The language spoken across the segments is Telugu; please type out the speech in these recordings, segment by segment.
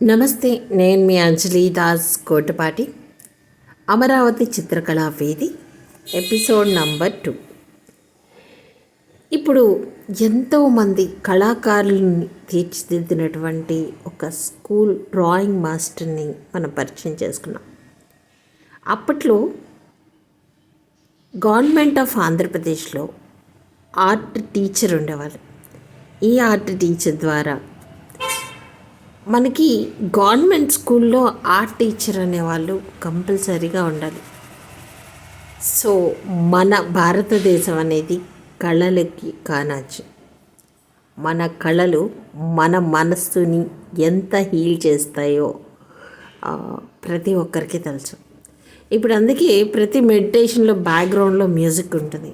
నమస్తే. నేను మీ అంజలి దాస్ కోటపాటి. అమరావతి చిత్రకళా వేది ఎపిసోడ్ నంబర్ 2. ఇప్పుడు ఎంతోమంది కళాకారులని తీర్చిదిద్దినటువంటి ఒక స్కూల్ డ్రాయింగ్ మాస్టర్ని మనం పరిచయం చేసుకున్నాం. అప్పట్లో గవర్నమెంట్ ఆఫ్ ఆంధ్రప్రదేశ్లో ఆర్ట్ టీచర్ ఉండేవాళ్ళు. ఈ ఆర్ట్ టీచర్ ద్వారా మనకి గవర్నమెంట్ స్కూల్లో ఆర్ట్ టీచర్ అనేవాళ్ళు కంపల్సరీగా ఉండాలి. సో మన భారతదేశం అనేది కళలకి కానాచి. మన కళలు మన మనస్సుని ఎంత హీల్ చేస్తాయో ప్రతి ఒక్కరికి తెలుసు. ఇప్పుడు అందుకే ప్రతి మెడిటేషన్లో బ్యాక్గ్రౌండ్లో మ్యూజిక్ ఉంటుంది,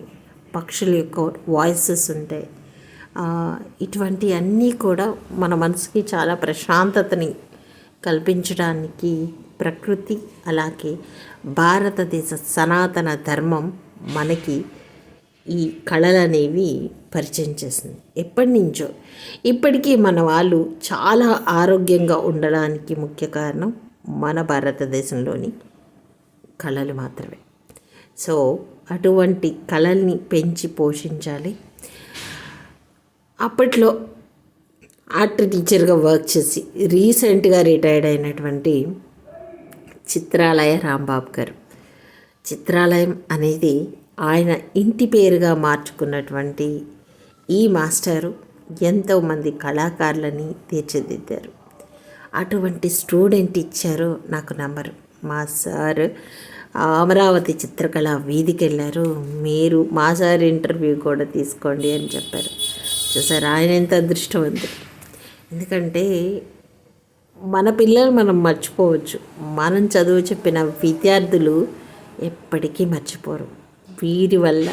పక్షుల యొక్క వాయిసెస్ ఉంటాయి. ఇటువంటి అన్నీ కూడా మన మనసుకి చాలా ప్రశాంతతని కల్పించడానికి ప్రకృతి, అలాగే భారతదేశ సనాతన ధర్మం మనకి ఈ కళలు అనేవి పరిచయం చేసింది. ఎప్పటి నుంచో ఇప్పటికీ మన వాళ్ళు చాలా ఆరోగ్యంగా ఉండడానికి ముఖ్య కారణం మన భారతదేశంలోని కళలు మాత్రమే. సో అటువంటి కళల్ని పెంచి పోషించాలి. అప్పట్లో ఆర్ట్ టీచర్గా వర్క్ చేసి రీసెంట్గా రిటైర్డ్ అయినటువంటి చిత్రాలయ రాంబాబు గారు. చిత్రాలయం అనేది ఆయన ఇంటి పేరుగా మార్చుకున్నటువంటి ఈ మాస్టరు ఎంతోమంది కళాకారులని తీర్చిదిద్దారు. అటువంటి స్టూడెంట్ ఇచ్చారు నాకు నంబరు. మా సార్ అమరావతి చిత్రకళా వీధికి వెళ్ళారు, మీరు మా సార్ ఇంటర్వ్యూ కూడా తీసుకోండి అని చెప్పారు. చూసారు ఆయన ఎంత అదృష్టవంతుడు. ఎందుకంటే మన పిల్లలు మనం మర్చిపోవచ్చు, మనం చదువు చెప్పిన విద్యార్థులు ఎప్పటికీ మర్చిపోరు. వీరి వల్ల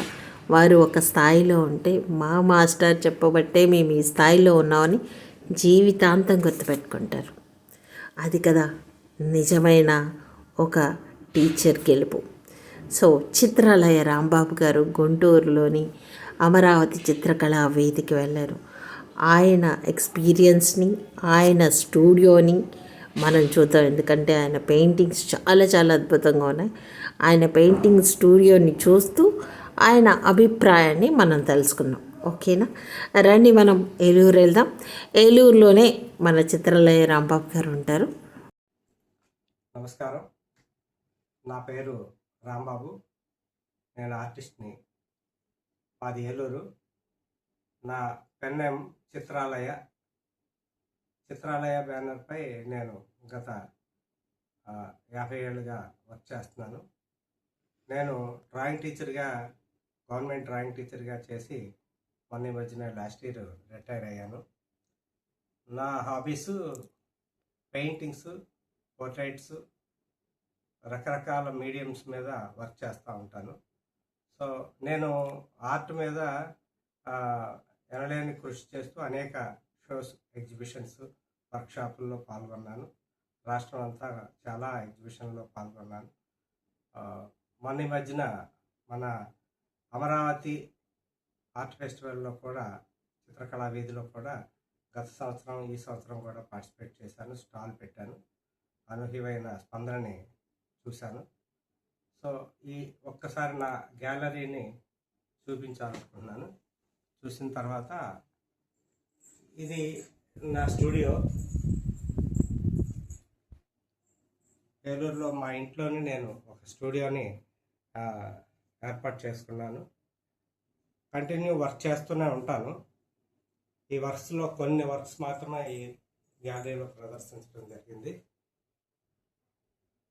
వారు ఒక స్థాయిలో ఉంటే మా మాస్టర్ చెప్పబట్టే మేము ఈ స్థాయిలో ఉన్నామని జీవితాంతం గుర్తుపెట్టుకుంటారు. అది కదా నిజమైన ఒక టీచర్ గెలుపు. సో చిత్రాలయ రాంబాబు గారు గుంటూరులోని అమరావతి చిత్రకళా వేదికి వెళ్ళారు. ఆయన ఎక్స్పీరియన్స్ని, ఆయన స్టూడియోని మనం చూద్దాం. ఎందుకంటే ఆయన పెయింటింగ్స్ చాలా చాలా అద్భుతంగా ఉన్నాయి. ఆయన పెయింటింగ్ స్టూడియోని చూస్తూ ఆయన అభిప్రాయాన్ని మనం తెలుసుకున్నాం. ఓకేనా, రండి మనం ఏలూరు వెళ్దాం. ఏలూరులోనే మన చిత్రాలయ రాంబాబు గారు ఉంటారు. నమస్కారం, నా పేరు రాంబాబు, నేను ఆర్టిస్ట్ని. మాది ఏలూరు. నా పెన్నేం చిత్రాలయ బ్యానర్పై నేను గత 50 ఏళ్ళుగా వర్క్ చేస్తున్నాను. నేను డ్రాయింగ్ టీచర్గా, గవర్నమెంట్ డ్రాయింగ్ టీచర్గా చేసి మొన్న మధ్యన లాస్ట్ ఇయర్ రిటైర్ అయ్యాను. నా హాబీసు పెయింటింగ్స్, పోర్ట్రైట్స్, రకరకాల మీడియంస్ మీద వర్క్ చేస్తూ ఉంటాను. సో నేను ఆర్ట్ మీద ఎనలేని కృషి చేస్తూ అనేక షోస్, ఎగ్జిబిషన్స్, వర్క్షాపుల్లో పాల్గొన్నాను. రాష్ట్రం అంతా చాలా ఎగ్జిబిషన్లో పాల్గొన్నాను. మొన్న మధ్యన మన అమరావతి ఆర్ట్ ఫెస్టివల్లో కూడా, చిత్రకళా వీధిలో కూడా గత సంవత్సరం, ఈ సంవత్సరం కూడా పార్టిసిపేట్ చేశాను, స్టాల్ పెట్టాను. అనూహ్యమైన స్పందనని చూశాను. సో ఈ ఒక్కసారి నా గ్యాలరీని చూపించాలనుకున్నాను. చూసిన తర్వాత ఇది నా స్టూడియో. ఏలూరులో మా ఇంట్లోనే నేను ఒక స్టూడియోని ఏర్పాటు చేసుకున్నాను. కంటిన్యూ వర్క్ చేస్తూనే ఉంటాను. ఈ వర్క్స్లో కొన్ని వర్క్స్ మాత్రమే ఈ గ్యాలరీలో ప్రదర్శించడం జరిగింది.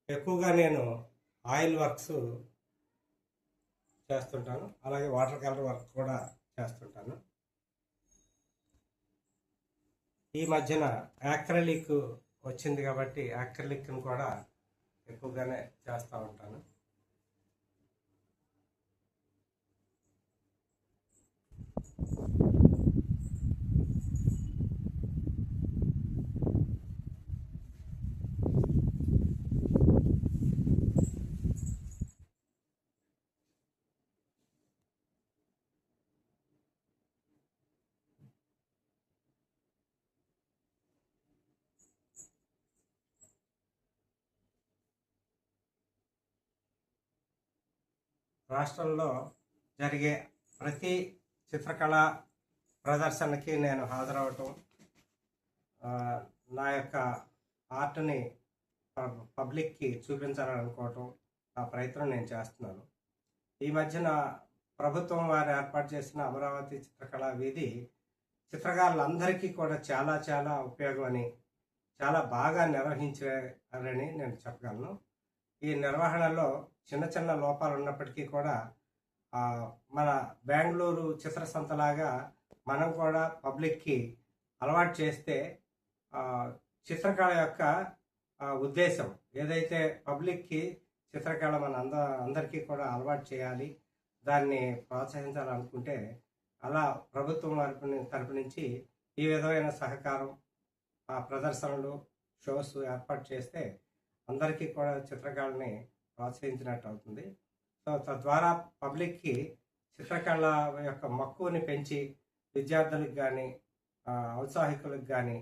ఎక్కువగా నేను ఆయిల్ వర్క్స్ చేస్తుంటాను, అలాగే వాటర్ కలర్ వర్క్ కూడా చేస్తుంటాను. ఈ మధ్యన యాక్రిలిక్ వచ్చింది కాబట్టి యాక్రిలిక్ని కూడా ఎక్కువగానే చేస్తూ ఉంటాను. రాష్ట్రంలో జరిగే ప్రతి చిత్రకళా ప్రదర్శనకి నేను హాజరవటం, నా యొక్క ఆర్ట్ని పబ్లిక్కి చూపించాలని అనుకోవటం, ఆ ప్రయత్నం నేను చేస్తున్నాను. ఈ మధ్యన ప్రభుత్వం వారు ఏర్పాటు చేసిన అమరావతి చిత్రకళా వీధి చిత్రకారులందరికీ కూడా చాలా చాలా ఉపయోగం అని, చాలా బాగా నిర్వహించారని నేను చెప్పగలను. ఈ నిర్వహణలో చిన్న చిన్న లోపాలు ఉన్నప్పటికీ కూడా మన బెంగళూరు చిత్ర సంతలాగా మనం కూడా పబ్లిక్కి అలవాటు చేస్తే చిత్రకళ యొక్క ఉద్దేశం ఏదైతే పబ్లిక్కి చిత్రకళ మన అందరికీ కూడా అలవాటు చేయాలి, దాన్ని ప్రోత్సహించాలనుకుంటే అలా ప్రభుత్వం తరపు నుంచి ఈ విధమైన సహకారం, ప్రదర్శనలు, షోస్ ఏర్పాటు చేస్తే అందరికీ కూడా చిత్రకళని ప్రోత్సహించినట్టు అవుతుంది. సో తద్వారా పబ్లిక్కి చిత్రకళ యొక్క మక్కువని పెంచి విద్యార్థులకు కానీ ఔత్సాహికులకు కానీ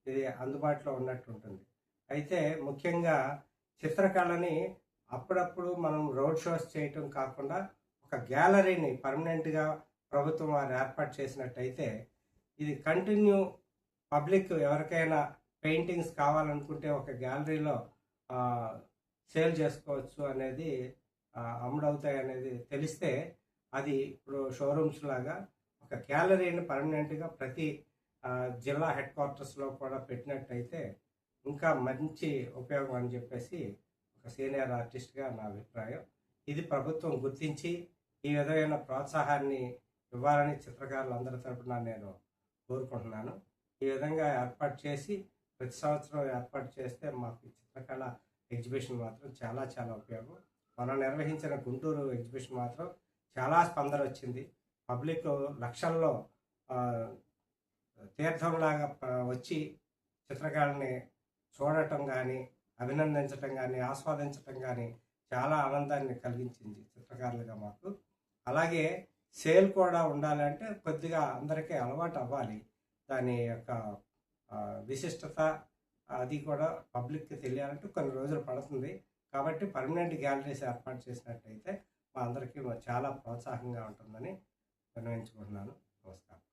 ఇది అందుబాటులో ఉన్నట్టు ఉంటుంది. అయితే ముఖ్యంగా చిత్రకళని అప్పుడప్పుడు మనం రోడ్ షోస్ చేయటం కాకుండా ఒక గ్యాలరీని పర్మనెంట్గా ప్రభుత్వం వారు ఏర్పాటు చేసినట్టయితే ఇది కంటిన్యూ పబ్లిక్ ఎవరికైనా పెయింటింగ్స్ కావాలనుకుంటే ఒక గ్యాలరీలో సేల్ చేసుకోవచ్చు అనేది, అమ్ముడవుతాయి అనేది తెలిస్తే అది ఇప్పుడు షోరూమ్స్ లాగా ఒక గ్యాలరీని పర్మనెంట్గా ప్రతి జిల్లా హెడ్ క్వార్టర్స్లో కూడా పెట్టినట్టయితే ఇంకా మంచి ఉపయోగం అని చెప్పేసి ఒక సీనియర్ ఆర్టిస్ట్గా నా అభిప్రాయం. ఇది ప్రభుత్వం గుర్తించి ఈ విధమైన ప్రోత్సాహాన్ని ఇవ్వాలని చిత్రకారులందరి తరపున నేను కోరుకుంటున్నాను. ఈ విధంగా ఏర్పాటు చేసి ప్రతి సంవత్సరం ఏర్పాటు చేస్తే మాకు చిత్రకళ ఎగ్జిబిషన్ మాత్రం చాలా చాలా ఉపయోగం. మనం నిర్వహించిన గుంటూరు ఎగ్జిబిషన్ మాత్రం చాలా స్పందన వచ్చింది. పబ్లిక్ లక్షల్లో తీర్థంలాగా వచ్చి చిత్రకళని చూడటం కానీ, అభినందించటం కానీ, ఆస్వాదించటం కానీ చాలా ఆనందాన్ని కలిగించింది చిత్రకారులుగా మాకు. అలాగే సేల్ కూడా ఉండాలంటే కొద్దిగా అందరికీ అలవాటు అవ్వాలి. దాని యొక్క విశిష్టత అది కూడా పబ్లిక్కి తెలియాలంటే కొన్ని రోజులు పడుతుంది. కాబట్టి పర్మనెంట్ గ్యాలరీస్ ఏర్పాటు చేసినట్టయితే మా అందరికీ చాలా ప్రోత్సాహంగా ఉంటుందని నిర్ణయించుకుంటున్నాను. నమస్కారం.